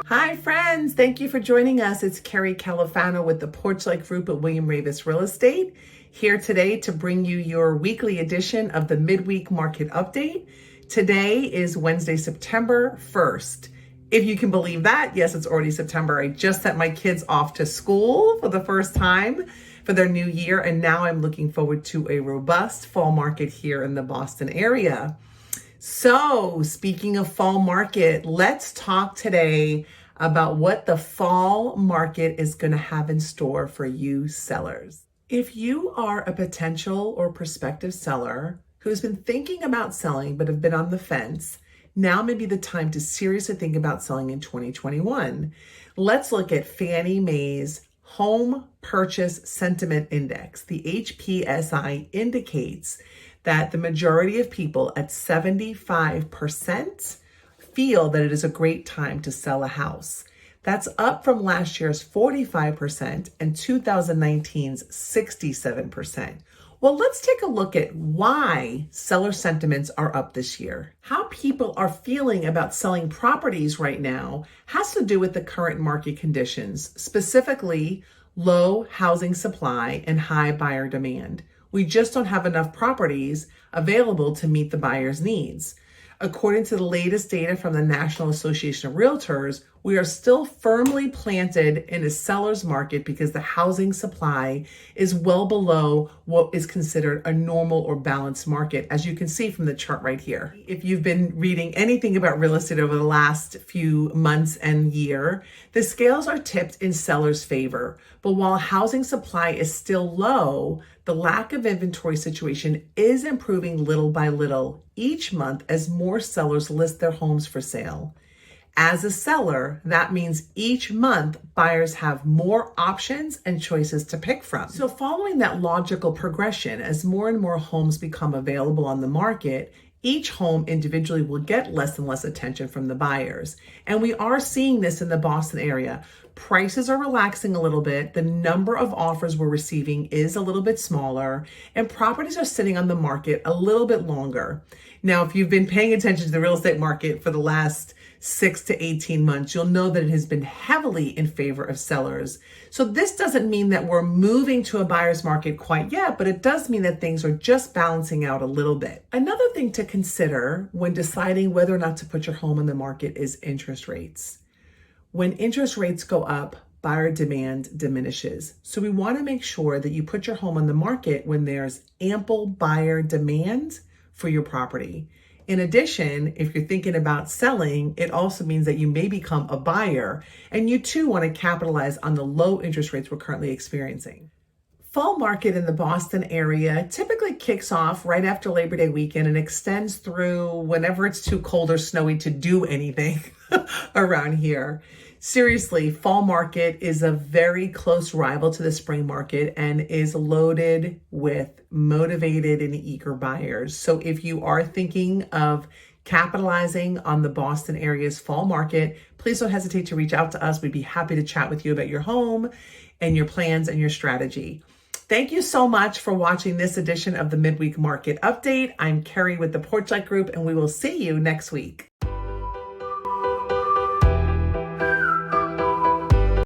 Hi friends, thank you for joining us. It's Carrie Califano with the Porchlight Group at William Ravis Real Estate, here today to bring you your weekly edition of the midweek market update. Today is Wednesday, September 1st. If you can believe that, yes, it's already September. I just sent my kids off to school for the first time for their new year, and now I'm looking forward to a robust fall market here in the Boston area. So, speaking of fall market, let's talk today about what the fall market is going to have in store for you sellers. If you are a potential or prospective seller who's been thinking about selling but have been on the fence, now may be the time to seriously think about selling in 2021. Let's look at Fannie Mae's Home Purchase Sentiment Index. The HPSI indicates that the majority of people at 75% feel that it is a great time to sell a house. That's up from last year's 45% and 2019's 67%. Well, let's take a look at why seller sentiments are up this year. How people are feeling about selling properties right now has to do with the current market conditions, specifically low housing supply and high buyer demand. We just don't have enough properties available to meet the buyer's needs. According to the latest data from the National Association of Realtors, we are still firmly planted in a seller's market because the housing supply is well below what is considered a normal or balanced market, as you can see from the chart right here. If you've been reading anything about real estate over the last few months and year, the scales are tipped in sellers' favor. But while housing supply is still low, the lack of inventory situation is improving little by little each month as more sellers list their homes for sale. As a seller, that means each month buyers have more options and choices to pick from. So following that logical progression, as more and more homes become available on the market, each home individually will get less and less attention from the buyers. And we are seeing this in the Boston area. Prices are relaxing a little bit. The number of offers we're receiving is a little bit smaller, and properties are sitting on the market a little bit longer. Now, if you've been paying attention to the real estate market for the last 6 to 18 months, you'll know that it has been heavily in favor of sellers. So this doesn't mean that we're moving to a buyer's market quite yet, but it does mean that things are just balancing out a little bit. Another thing to consider when deciding whether or not to put your home on the market is interest rates. When interest rates go up, buyer demand diminishes. So we want to make sure that you put your home on the market when there's ample buyer demand for your property. In addition, if you're thinking about selling, it also means that you may become a buyer, and you too want to capitalize on the low interest rates we're currently experiencing. Fall market in the Boston area typically kicks off right after Labor Day weekend and extends through whenever it's too cold or snowy to do anything around here. Seriously, fall market is a very close rival to the spring market and is loaded with motivated and eager buyers. So if you are thinking of capitalizing on the Boston area's fall market, please don't hesitate to reach out to us. We'd be happy to chat with you about your home and your plans and your strategy. Thank you so much for watching this edition of the Midweek Market Update. I'm Carrie with the Porchlight Group, and we will see you next week.